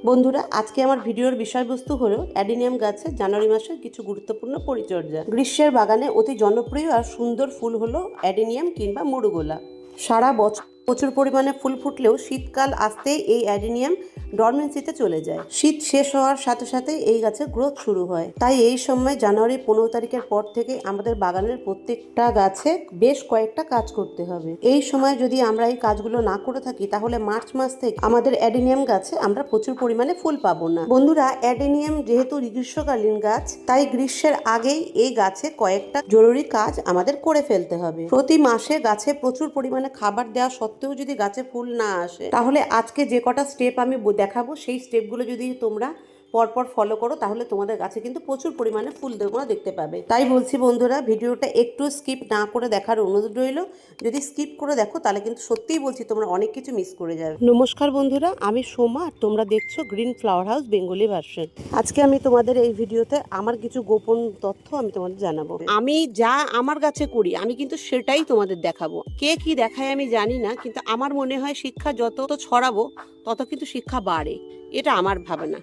বন্ধুরা, আজকে আমার ভিডিওর বিষয়বস্তু হলো অ্যাডিনিয়াম গাছের জানুয়ারি মাসের কিছু গুরুত্বপূর্ণ পরিচর্যা। গ্রীষ্মের বাগানে অতি জনপ্রিয় আর সুন্দর ফুল হলো অ্যাডিনিয়াম কিংবা মুরুগোলাপ। সারা বছর প্রচুর পরিমাণে ফুল ফুটলেও শীতকাল আসতেই এই অ্যাডিনিয়াম ডরমেন্সিতে চলে যায়। শীত শেষ হওয়ার সাথে সাথে এই গাছের গ্রোথ শুরু হয়। তাই এই সময় জানুয়ারি 15 তারিখের পর থেকে আমাদের বাগানের প্রত্যেকটা গাছে বেশ কয়েকটা কাজ করতে হবে। এই সময় যদি আমরা এই কাজগুলো না করে থাকি তাহলে মার্চ মাস থেকে আমাদের অ্যাডিনিয়াম গাছে আমরা প্রচুর পরিমাণে ফুল পাবো না। বন্ধুরা, অ্যাডিনিয়াম যেহেতু গ্রীষ্মকালীন গাছ, তাই গ্রীষ্মের আগেই এই গাছে কয়েকটা জরুরি কাজ আমাদের করে ফেলতে হবে। প্রতি মাসে গাছে প্রচুর পরিমাণে খাবার দেওয়া সত্ত্বেও যদি গাছে ফুল না আসে, তাহলে আজকে যে কটা স্টেপ আমি দেখাবো সেই স্টেপগুলো যদি তোমরা পরপর ফলো করো তাহলে তোমাদের গাছে কিন্তু প্রচুর পরিমাণে ফুল তোমরা দেখতে পাবে। তাই বলছি বন্ধুরা, ভিডিওটা একটু স্কিপ না করে দেখার অনুরোধ রইল। যদি স্কিপ করে দেখো তাহলে কিন্তু সত্যিই বলছি তোমরা অনেক কিছু মিস করে যাবে। নমস্কার বন্ধুরা, আমি সোমা আর তোমরা দেখছো green flower house Bengali version. আজকে আমি তোমাদের এই ভিডিওতে আমার কিছু গোপন তথ্য আমি তোমাদের জানাবো। আমি যা আমার গাছে করি আমি কিন্তু সেটাই তোমাদের দেখাবো। কে কি দেখায় আমি জানি না, কিন্তু আমার মনে হয় শিক্ষা যত ছড়াবো তত কিন্তু শিক্ষা বাড়ে, এটা আমার ভাবনা।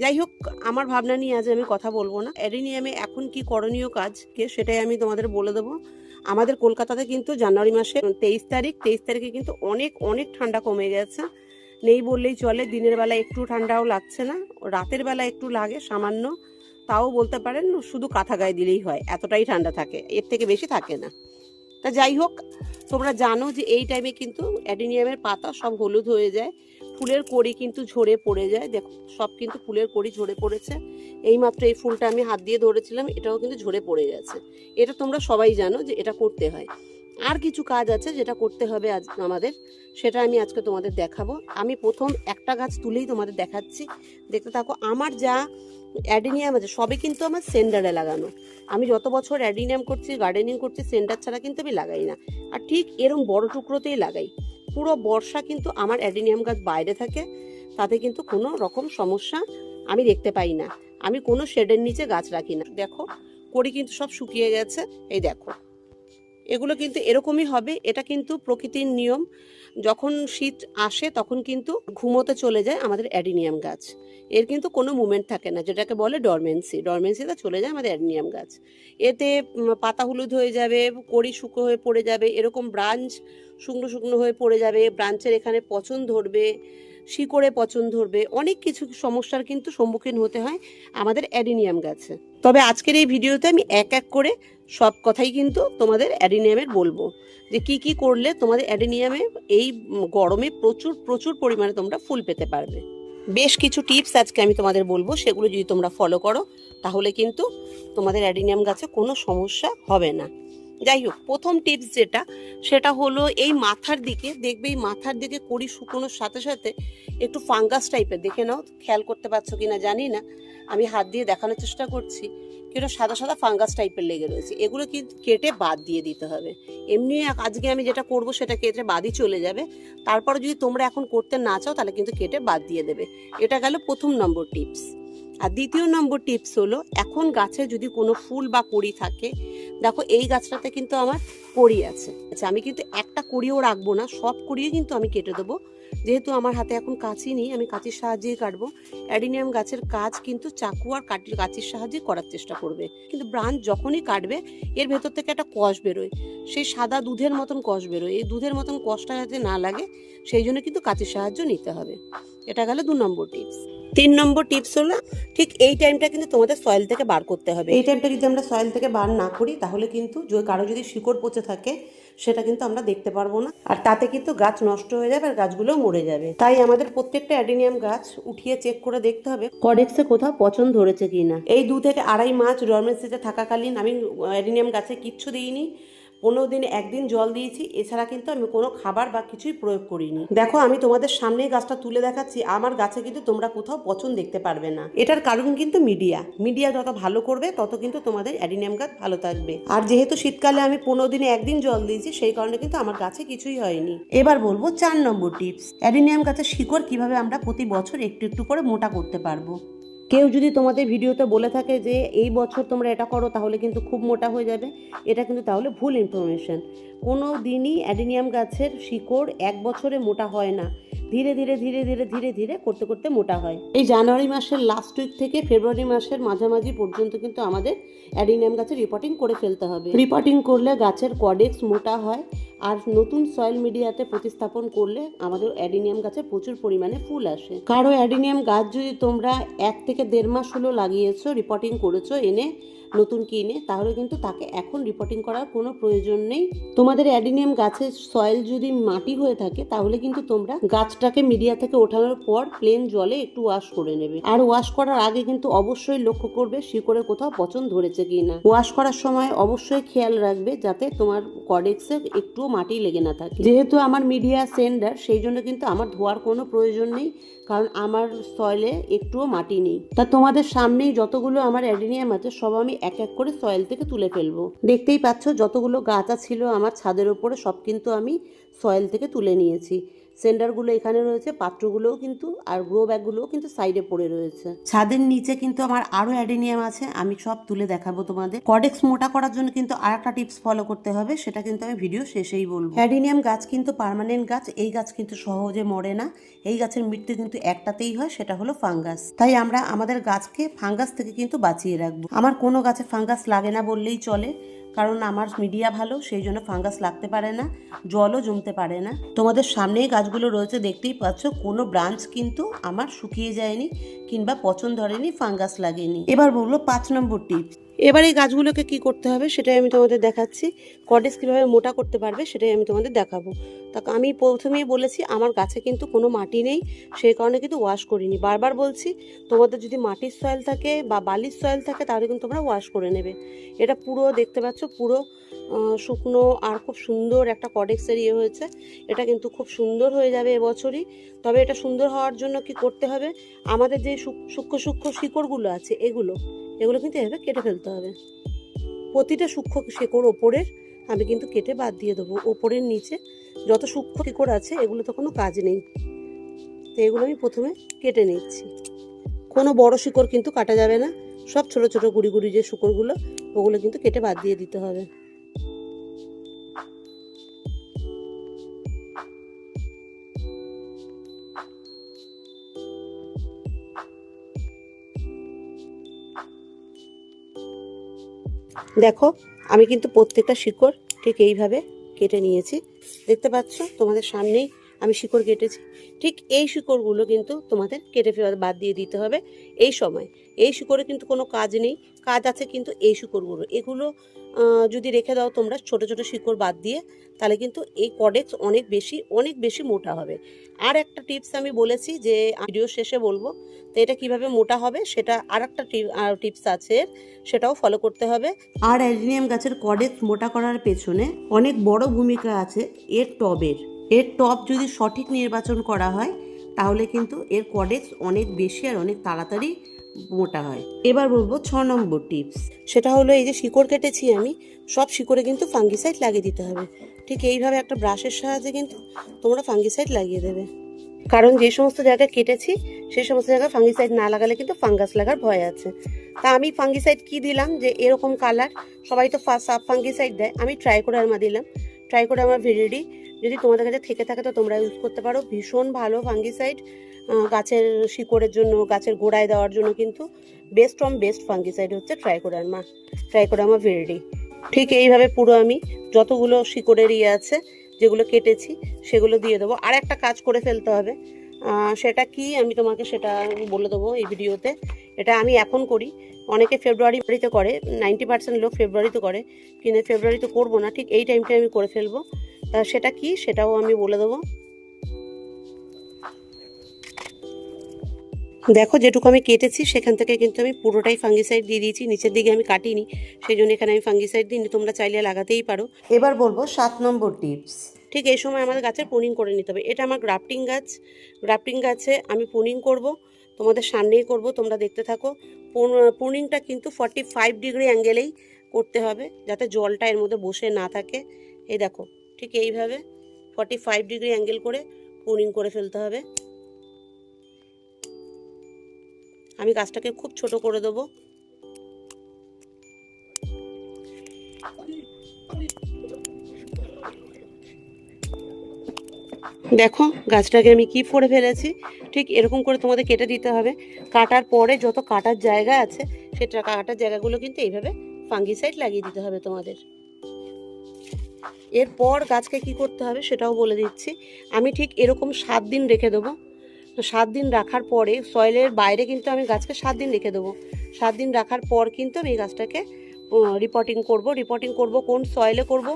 যাই হোক, আমার ভাবনা নিয়ে আজ আমি কথা বলবো না। অ্যাডিনিয়ামে এখন কি করণীয় কাজ সেটাই আমি তোমাদের বলে দেবো। আমাদের কলকাতাতে কিন্তু জানুয়ারি মাসে 23 তারিখে কিন্তু অনেক অনেক ঠান্ডা কমে গেছে, নেই বললেই চলে। দিনের বেলা একটু ঠান্ডাও লাগছে না, রাতের বেলা একটু লাগে সামান্য, তাও বলতে পারেন শুধু কাঁথা গায়ে দিলেই হয়, এতটাই ঠান্ডা থাকে, এর থেকে বেশি থাকে না। তা যাই হোক, তোমরা জানো যে এই টাইমে কিন্তু অ্যাডিনিয়ামের পাতা সব হলুদ হয়ে যায়, ফুলের কড়ি কিন্তু ঝরে পড়ে যায়। দেখো, সব কিন্তু ফুলের কড়ি ঝরে পড়েছে। এইমাত্র এই ফুলটা আমি হাত দিয়ে ধরেছিলাম, এটাও কিন্তু ঝরে পড়ে গেছে। এটা তোমরা সবাই জানো যে এটা করতে হয়। আর কিছু কাজ আছে যেটা করতে হবে আজ আমাদের, সেটা আমি আজকে তোমাদের দেখাবো। আমি প্রথম একটা গাছ তুলেই তোমাদের দেখাচ্ছি, দেখতে থাকো। আমার যা অ্যাডিনিয়াম আছে সবই কিন্তু আমার সেন্ডারে লাগানো। আমি যত বছর অ্যাডিনিয়াম করছি, গার্ডেনিং করছি, সেন্ডার ছাড়া কিন্তু আমি লাগাই না। আর ঠিক এরম বড় টুকরোতেই লাগাই। পুরো বর্ষা কিন্তু আমার অ্যাডিনিয়াম গাছ বাইরে থাকে, তাতে কিন্তু কোনো রকম সমস্যা আমি দেখতে পাই না। আমি কোনো শেডের নিচে গাছ রাখি না। দেখো, কড়ি কিন্তু সব শুকিয়ে গেছে, এই দেখো। এগুলো কিন্তু এরকমই হবে, এটা কিন্তু প্রকৃতির নিয়ম। যখন শীত আসে তখন কিন্তু ঘুমোতে চলে যায় আমাদের অ্যাডিনিয়াম গাছ। এর কিন্তু কোনো মুভমেন্ট থাকে না, যেটাকে বলে ডরমেন্সিতে চলে যায় আমাদের অ্যাডিনিয়াম গাছ। এতে পাতা হলুদ হয়ে যাবে, কড়ি শুকনো হয়ে পড়ে যাবে, এরকম ব্রাঞ্চ শুকনো শুকনো হয়ে পড়ে যাবে, ব্রাঞ্চের এখানে পচন ধরবে, শিকড়ে পচন ধরবে, অনেক কিছু সমস্যার কিন্তু সম্মুখীন হতে হয় আমাদের অ্যাডিনিয়াম গাছে। তবে আজকের এই ভিডিওতে আমি এক এক করে সব কথাই কিন্তু তোমাদের অ্যাডিনিয়ামের বলবো, যে কি কি করলে তোমাদের অ্যাডিনিয়ামে এই গরমে প্রচুর প্রচুর পরিমাণে তোমরা ফুল পেতে পারবে। বেশ কিছু টিপস আজকে আমি তোমাদের বলবো, সেগুলো যদি তোমরা ফলো করো তাহলে কিন্তু তোমাদের অ্যাডিনিয়াম গাছে কোনো সমস্যা হবে না। যাই হোক, প্রথম টিপস যেটা, সেটা হলো এই মাথার দিকে দেখবে, এই মাথার দিকে কড়ি শুকোনোর সাথে সাথে একটু ফাঙ্গাস টাইপের, দেখে নাও, খেয়াল করতে পারছো কিনা জানি না, আমি হাত দিয়ে দেখানোর চেষ্টা করছি, কিন্তু সাদা সাদা ফাঙ্গাস টাইপের লেগে রয়েছে। এগুলো কিন্তু কেটে বাদ দিয়ে দিতে হবে। এমনি আজকে আমি যেটা করব সেটা কেটে বাদই চলে যাবে। তারপরে যদি তোমরা এখন করতে না চাও তাহলে কিন্তু কেটে বাদ দিয়ে দেবে। এটা গেল প্রথম নম্বর টিপস। আর দ্বিতীয় নম্বর টিপস হলো, এখন গাছে যদি কোনো ফুল বা কড়ি থাকে, দেখো এই গাছটাতে কিন্তু আমার কড়ি আছে, আচ্ছা আমি কিন্তু একটা কড়িও রাখবো না, সব কড়িও কিন্তু আমি কেটে দেবো। যেহেতু আমার হাতে এখন কাঁচি নেই, আমি কাঁচির সাহায্যেই কাটবো। অ্যাডিনিয়াম গাছের কাজ কিন্তু চাকু আর কাঁচির সাহায্যে করার চেষ্টা করবে। কিন্তু ব্রাঞ্চ যখনই কাটবে এর ভেতর থেকে একটা কষ বেরোয়, সেই সাদা দুধের মতন কষ বেরোয়। এই দুধের মতন কষটা যাতে না লাগে সেই জন্য কিন্তু কাঁচির সাহায্য নিতে হবে। এটা গেল 2 নম্বর টিপস। 3 নম্বর টিপস হলো, ঠিক এই টাইমটা কিন্তু তোমাদের সয়েল থেকে বার করতে হবে। এই টাইমটা যদি আমরা সয়েল থেকে বার না করি তাহলে কিন্তু কারো যদি শিকড় পচে থাকে সেটা কিন্তু আমরা দেখতে পারবো না, আর তাতে কিন্তু গাছ নষ্ট হয়ে যাবে আর গাছগুলোও মরে যাবে। তাই আমাদের প্রত্যেকটা অ্যাডিনিয়াম গাছ উঠিয়ে চেক করে দেখতে হবে কডেক্সে কোথাও পচন ধরেছে কিনা। এই 2 থেকে আড়াই মাস ডরমেন্সিতে থাকাকালীন আমি অ্যাডিনিয়াম গাছে কিচ্ছু দিইনি। 15 দিনে একদিন জল দিয়েছি, এছাড়া কিন্তু আমি কোনো খাবার বা কিছুই প্রয়োগ করিনি। দেখো, আমি তোমাদের সামনেই গাছটা তুলে দেখাচ্ছি, আমার গাছে কিন্তু তোমরা কোথাও পচন দেখতে পারবে না। এটার কারণ কিন্তু মিডিয়া যত ভালো করবে তত কিন্তু তোমাদের অ্যাডিনিয়াম গাছ ভালো থাকবে। আর যেহেতু শীতকালে আমি 15 দিনে একদিন জল দিয়েছি, সেই কারণে কিন্তু আমার গাছে কিছুই হয়নি। এবার বলবো 4 নম্বর টিপস, অ্যাডিনিয়াম গাছের শিকড় কিভাবে আমরা প্রতি বছর একটু একটু করে মোটা করতে পারবো। কেউ যদি তোমাদের ভিডিওতে বলে থাকে যে এই বছর তোমরা এটা করো তাহলে কিন্তু খুব মোটা হয়ে যাবে, এটা কিন্তু তাহলে ভুল ইনফরমেশন। কোনো দিনই অ্যাডিনিয়াম গাছের শিকড় 1 বছরে মোটা হয় না, ধীরে ধীরে ধীরে ধীরে ধীরে ধীরে করতে করতে মোটা হয়। এই জানুয়ারি মাসের লাস্ট উইক থেকে ফেব্রুয়ারি মাসের মাঝামাঝি পর্যন্ত কিন্তু আমাদের অ্যাডিনিয়াম গাছের রিপোর্টিং করে ফেলতে হবে। রিপোর্টিং করলে গাছের কডেক্স মোটা হয়, আর নতুন সয়েল মিডিয়াতে প্রতিস্থাপন করলে আমাদের অ্যাডিনিয়াম গাছে প্রচুর পরিমাণে ফুল আসে। কারো অ্যাডিনিয়াম গাছ যদি তোমরা 1 থেকে 1.5 মাস হলো লাগিয়েছো, রিপোর্টিং করেছো এনে নতুন কিনে, তাহলে কিন্তু তাকে এখন রিপোর্টিং করার কোনো প্রয়োজন নেই। তোমাদের অ্যাডিনিয়াম গাছের সয়েল যদি মাটি হয়ে থাকে তাহলে কিন্তু তোমরা গাছটাকে মিডিয়া থেকে ওঠানোর পর প্লেন জলে একটু ওয়াশ করে নেবে। আর ওয়াশ করার আগে কিন্তু অবশ্যই লক্ষ্য করবে শিকড়ে কোথাও পচন ধরেছে কিনা। ওয়াশ করার সময় অবশ্যই খেয়াল রাখবে যাতে তোমার কডেক্সে একটুও মাটি লেগে না থাকে। যেহেতু আমার মিডিয়া সেন্ডার, সেই জন্য কিন্তু আমার ধোয়ার কোনো প্রয়োজন নেই, কারণ আমার সয়েলে একটুও মাটি নেই। তা তোমাদের সামনেই যতগুলো আমার অ্যাডিনিয়াম আছে সব আমি এক এক করে সয়েল থেকে তুলে ফেলবো। দেখতেই পাচ্ছ যতগুলো গাছ ছিল আমার ছাদের ওপরে সব কিন্তু আমি সয়েল থেকে তুলে নিয়েছি। সেন্ডারগুলো এখানে রয়েছে, পাত্রগুলোও কিন্তু, আর গ্রো ব্যাগগুলোও কিন্তু সাইডে পড়ে রয়েছে। ছাদের নিচে কিন্তু আমার আরো অ্যাডিনিয়াম আছে, আমি সব তুলে দেখাবো তোমাদের। কডেক্স মোটা করার জন্য কিন্তু আর একটা টিপস ফলো করতে হবে, সেটা কিন্তু আমি ভিডিও শেষেই বলবো। অ্যাডিনিয়াম গাছ কিন্তু পার্মানেন্ট গাছ, এই গাছ কিন্তু সহজে মরে না। এই গাছের মৃত্যু কিন্তু একটাতেই হয়, সেটা হলো ফাঙ্গাস। তাই আমরা আমাদের গাছকে ফাঙ্গাস থেকে কিন্তু বাঁচিয়ে রাখবো। আমার কোনো গাছে ফাঙ্গাস লাগে না বললেই চলে, কারণ আমার মিডিয়া ভালো, সেই জন্য ফাঙ্গাস লাগতে পারে না, জলও জমতে পারে না। তোমাদের সামনেই গাছগুলো রয়েছে, দেখতেই পাচ্ছ কোনো ব্রাঞ্চ কিন্তু আমার শুকিয়ে যায়নি কিংবা পচন ধরেনি, ফাঙ্গাস লাগেনি। এবার বলবো 5 নম্বর টিপস। এবার এই গাছগুলোকে কি করতে হবে সেটাই আমি তোমাদের দেখাচ্ছি। কডেক্স কীভাবে মোটা করতে পারবে সেটাই আমি তোমাদের দেখাবো। তা আমি প্রথমেই বলেছি আমার গাছে কিন্তু কোনো মাটি নেই, সেই কারণে কিন্তু ওয়াশ করিনি। বারবার বলছি তোমাদের যদি মাটির সয়েল থাকে বা বালির সয়েল থাকে তাহলে কিন্তু তোমরা ওয়াশ করে নেবে। এটা পুরো দেখতে পাচ্ছ পুরো শুকনো আর খুব সুন্দর একটা কডেক্সের ইয়ে হয়েছে। এটা কিন্তু খুব সুন্দর হয়ে যাবে এবছরই। তবে এটা সুন্দর হওয়ার জন্য কি করতে হবে, আমাদের যে সূক্ষ্ম সূক্ষ্ম শিকড়গুলো আছে এগুলো কিন্তু এভাবে কেটে ফেলতে হবে। প্রতিটা সূক্ষ্ম শিকড় ওপরের আমি কিন্তু কেটে বাদ দিয়ে দেবো। ওপরের নিচে যত সূক্ষ্ম শিকড় আছে এগুলো তো কোনো কাজ নেই, তো এগুলো আমি প্রথমে কেটে নিচ্ছি। কোনো বড় শিকড় কিন্তু কাটা যাবে না, সব ছোট ছোট গুড়ি গুড়ি যে শিকড়গুলো ওগুলো কিন্তু কেটে বাদ দিয়ে দিতে হবে। দেখো আমি কিন্তু প্রত্যেকটা শিকড় ঠিক এইভাবে কেটে নিয়েছি, দেখতে পাচ্ছ তোমাদের সামনেই আমি শিকড় কেটেছি। ঠিক এই শিকড়গুলো কিন্তু তোমাদের কেটে বাদ দিয়ে দিতে হবে। এই সময় এই শিকড়ে কিন্তু কোনো কাজ নেই, কাজ আছে কিন্তু এই শিকড়গুলো। এগুলো যদি রেখে দাও তোমরা ছোট ছোট শিকড় বাদ দিয়ে, তাহলে কিন্তু এই কডেক্স অনেক বেশি মোটা হবে। আর একটা টিপস আমি বলেছি যে ভিডিও শেষে বলবো, তো এটা কিভাবে মোটা হবে সেটা আর একটা টিপস আছে, সেটাও ফলো করতে হবে। আর অ্যাডিনিয়াম গাছের কডেক্স মোটা করার পেছনে অনেক বড় ভূমিকা আছে এর টবের। এর টব যদি সঠিক নির্বাচন করা হয় তাহলে কিন্তু এর কডেক্স অনেক বেশি আর অনেক তাড়াতাড়ি মোটা হয়। এবার বলবো 6 নম্বর টিপস, সেটা হলো এই যে শিকড় কেটেছি আমি, সব শিকড়ে কিন্তু ফাঙ্গিসাইড লাগিয়ে দিতে হবে। ঠিক এইভাবে একটা ব্রাশের সাহায্যে কিন্তু তোমরা ফাঙ্গিসাইড লাগিয়ে দেবে, কারণ যে সমস্ত জায়গায় কেটেছি সেই সমস্ত জায়গায় ফাঙ্গিসাইড না লাগালে কিন্তু ফাঙ্গাস লাগার ভয় আছে। তা আমি ফাঙ্গিসাইড কি দিলাম, যে এরকম কালার, সবাই তো সাব ফাঙ্গিসাইড দেয়, আমি ট্রাইকোডার্মা দিলাম। ট্রাইকোডার্মা ভিরিডি যদি তোমাদের কাছে থেকে থাকে তো তোমরা ইউজ করতে পারো, ভীষণ ভালো ফাঙ্গিসাইড গাছের শিকড়ের জন্য, গাছের গোড়ায় দেওয়ার জন্য কিন্তু বেস্ট ফাঙ্গিসাইড হচ্ছে ট্রাইকোডার্মা ভিরিডি। ঠিক এইভাবে পুরো আমি যতগুলো শিকড়ের ইয়ে আছে যেগুলো কেটেছি সেগুলো দিয়ে দেবো। আর একটা কাজ করে ফেলতে হবে, সেটা কি আমি তোমাকে সেটা বলে দেবো এই ভিডিওতে। এটা আমি এখন করি, অনেকে ফেব্রুয়ারিতে করে, 90% লোক ফেব্রুয়ারিতে করে, কিন্তু ফেব্রুয়ারিতে করবো না, ঠিক এই টাইমটা আমি করে ফেলবো। তা সেটা কি সেটাও আমি বলে দেবো। দেখো যেটুকু আমি কেটেছি সেখান থেকে কিন্তু আমি পুরোটাই ফাঙ্গিসাইড দিয়ে দিয়েছি, নিচের দিকে আমি কাটিনি, সেই জন্য এখানে আমি ফাঙ্গিসাইড দিইনি, তোমরা চাইলে লাগাতেই পারো। এবার বলবো 7 নম্বর টিপস। ঠিক এই সময় আমাদের গাছের প্রুনিং করে নিতে হবে। এটা আমার গ্রাফটিং গাছে আমি প্রুনিং করব, তোমাদের সামনেই করব, তোমরা দেখতে থাকো। প্রুনিংটা কিন্তু 45 ডিগ্রি অ্যাঙ্গেলেই করতে হবে, যাতে জলটা এর মধ্যে বসে না থাকে। এই দেখো ঠিক এইভাবে 45 ডিগ্রি অ্যাঙ্গেল করে প্রুনিং করে ফেলতে হবে। আমি গাছটাকে খুব ছোট করে দেবো। দেখো গাছটাকে আমি কি করে ফেলেছি, ঠিক এরকম করে তোমাদের কেটে দিতে হবে। কাটার পরে যত কাটার জায়গা আছে সেটা কাটার জায়গাগুলো কিন্তু এইভাবে ফাঙ্গিসাইড লাগিয়ে দিতে হবে তোমাদের। এরপর গাছকে কি করতে হবে সেটাও বলে দিচ্ছি। আমি ঠিক এরকম 7 দিন রেখে দেবো। তো 7 দিন রাখার পরে সয়েলের বাইরে কিন্তু আমি গাছকে 7 দিন রেখে দেবো। 7 দিন রাখার পর কিন্তু আমি এই গাছটাকে রিপোর্টিং করব কোন সয়েলে করব।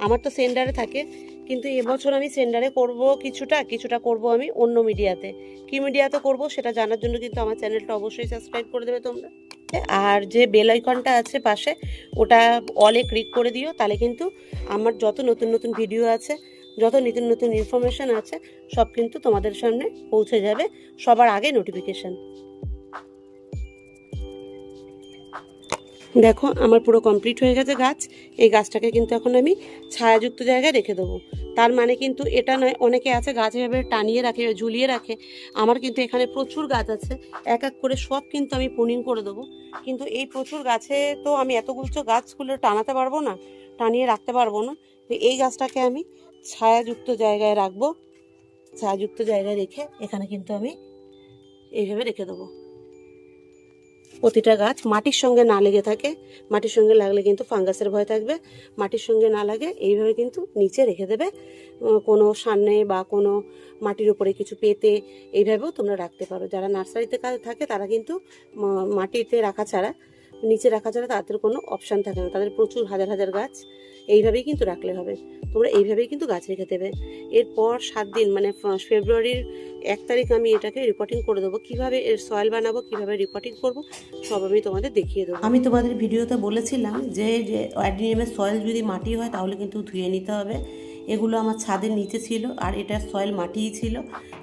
আমার তো সেন্ডারে থাকে, কিন্তু এবছর আমি সেন্ডারে করব কিছুটা করব আমি অন্য মিডিয়াতে। কি মিডিয়াতে করব সেটা জানার জন্য কিন্তু আমার চ্যানেলটা অবশ্যই সাবস্ক্রাইব করে দেবে তোমরা। আর যে বেল আইকনটা আছে পাশে, ওটা অলে ক্লিক করে দিও, তাহলে কিন্তু আমার যত নতুন নতুন ভিডিও আছে, যত নতুন নতুন ইনফরমেশান আছে, সব কিন্তু তোমাদের সামনে পৌঁছে যাবে সবার আগে নোটিফিকেশান। দেখো আমার পুরো কমপ্লিট হয়ে গেছে গাছ। এই গাছটাকে কিন্তু এখন আমি ছায়াযুক্ত জায়গায় রেখে দেবো। তার মানে কিন্তু এটা নয়, অনেকে আছে গাছ এভাবে টানিয়ে রাখে, ঝুলিয়ে রাখে। আমার কিন্তু এখানে প্রচুর গাছ আছে, এক এক করে সব কিন্তু আমি প্রুনিং করে দেবো। কিন্তু এই প্রচুর গাছে তো আমি এতগুলো গাছগুলো টানাতে পারবো না, টানিয়ে রাখতে পারবো না। তো এই গাছটাকে আমি ছায়াযুক্ত জায়গায় রাখবো। ছায়াযুক্ত জায়গায় রেখে এখানে কিন্তু আমি এইভাবে রেখে দেবো। প্রতিটা গাছ মাটির সঙ্গে না লেগে থাকে, মাটির সঙ্গে লাগলে কিন্তু ফাঙ্গাসের ভয় থাকবে। মাটির সঙ্গে না লাগে এইভাবে কিন্তু নিচে রেখে দেবে। কোনো সামনে বা কোনো মাটির উপরে কিছু পেতে এইভাবেও তোমরা রাখতে পারো। যারা নার্সারিতে থাকে তারা কিন্তু মাটিতে রাখা ছাড়া, নিচে রাখা ছাড়া তাদের কোনো অপশান থাকে না, তাদের প্রচুর হাজার হাজার গাছ। এইভাবেই কিন্তু রাখলে হবে, তোমরা এইভাবেই কিন্তু গাছ রেখে দেবে। এরপর 7 দিন মানে ফেব্রুয়ারির 1 তারিখ আমি এটাকে রিপোর্টিং করে দেবো। কীভাবে এর সয়েল বানাবো, কীভাবে রিপোর্টিং করব, সব আমি তোমাদের দেখিয়ে দেবো। আমি তোমাদের ভিডিওতে বলেছিলাম যে অ্যাডিনিয়ামের সয়েল যদি মাটি হয় তাহলে কিন্তু ধুয়ে নিতে হবে। এগুলো আমার ছাদের নিচে ছিল আর এটা সয়েল মাটিই ছিল,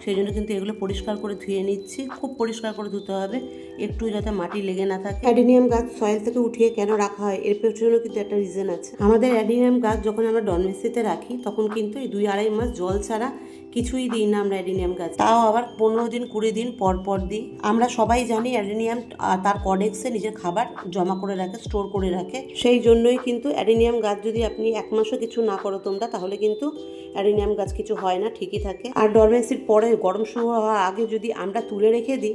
সেই জন্য কিন্তু এগুলো পরিষ্কার করে ধুয়ে নিচ্ছি। খুব পরিষ্কার করে ধুতে হবে, একটু যাতে মাটি লেগে না থাকে। অ্যাডিনিয়াম গাছ সয়েল থেকে উঠিয়ে কেন রাখা হয় এর পেছনেও কিন্তু একটা রিজন আছে। আমাদের অ্যাডিনিয়াম গাছ যখন আমরা ডরমেন্সিতে রাখি তখন কিন্তু এই 2-2.5 মাস জল ছাড়া কিছুই দিই না আমরা অ্যাডিনিয়াম গাছ, তাও আবার 15 দিন 20 দিন পর পর দিই। আমরা সবাই জানি অ্যাডিনিয়াম তার কডেক্সে নিজের খাবার জমা করে রাখে, স্টোর করে রাখে। সেই জন্যই কিন্তু অ্যাডিনিয়াম গাছ যদি আপনি 1 মাসও কিছু না করো তোমরা, তাহলে কিন্তু অ্যাডিনিয়াম গাছ কিছু হয় না, ঠিকই থাকে। আর ডরমেন্সির পরে গরম শুরু হওয়ার আগে যদি আমরা তুলে রেখে দিই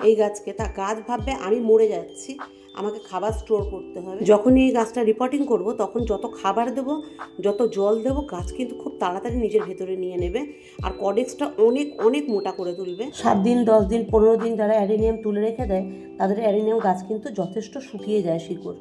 এই গাছকে, তা গাছ ভাববে আমি মরে যাচ্ছি, আমাকে খাবার স্টোর করতে হবে। যখনই এই গাছটা রিপোর্টিং করব তখন যত খাবার দেবো, যত জল দেবো, গাছ কিন্তু খুব তাড়াতাড়ি নিজের ভেতরে নিয়ে নেবে আর কডেক্সটা অনেক অনেক মোটা করে তুলবে। 7 দিন 10 দিন 15 দিন যারা অ্যাডিনিয়াম তুলে রেখে দেয় তাদের অ্যাডিনিয়াম গাছ কিন্তু যথেষ্ট শুকিয়ে যায়, শিকড়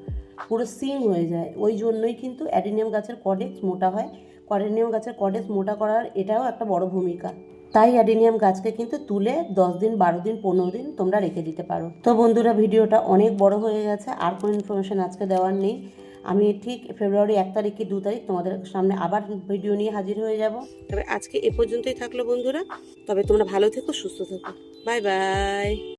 পুরো সিং হয়ে যায়। ওই জন্যই কিন্তু অ্যাডিনিয়াম গাছের কডেক্স মোটা হয়। অ্যাডিনিয়াম গাছের কডেক্স মোটা করার এটাও একটা বড় ভূমিকা। তাই অ্যাডিনিয়াম গাছকে কিন্তু তুলে 10 দিন 12 দিন 15 দিন তোমরা রেখে দিতে পারো। তো বন্ধুরা, ভিডিওটা অনেক বড় হয়ে গেছে, আর কোনো ইনফরমেশান আজকে দেওয়ার নেই। আমি ঠিক ফেব্রুয়ারি 1 তারিখ কি 2 তারিখ তোমাদের সামনে আবার ভিডিও নিয়ে হাজির হয়ে যাব। তবে আজকে এ পর্যন্তই থাকলো বন্ধুরা। তবে তোমরা ভালো থেকো, সুস্থ থেকো। Bye bye.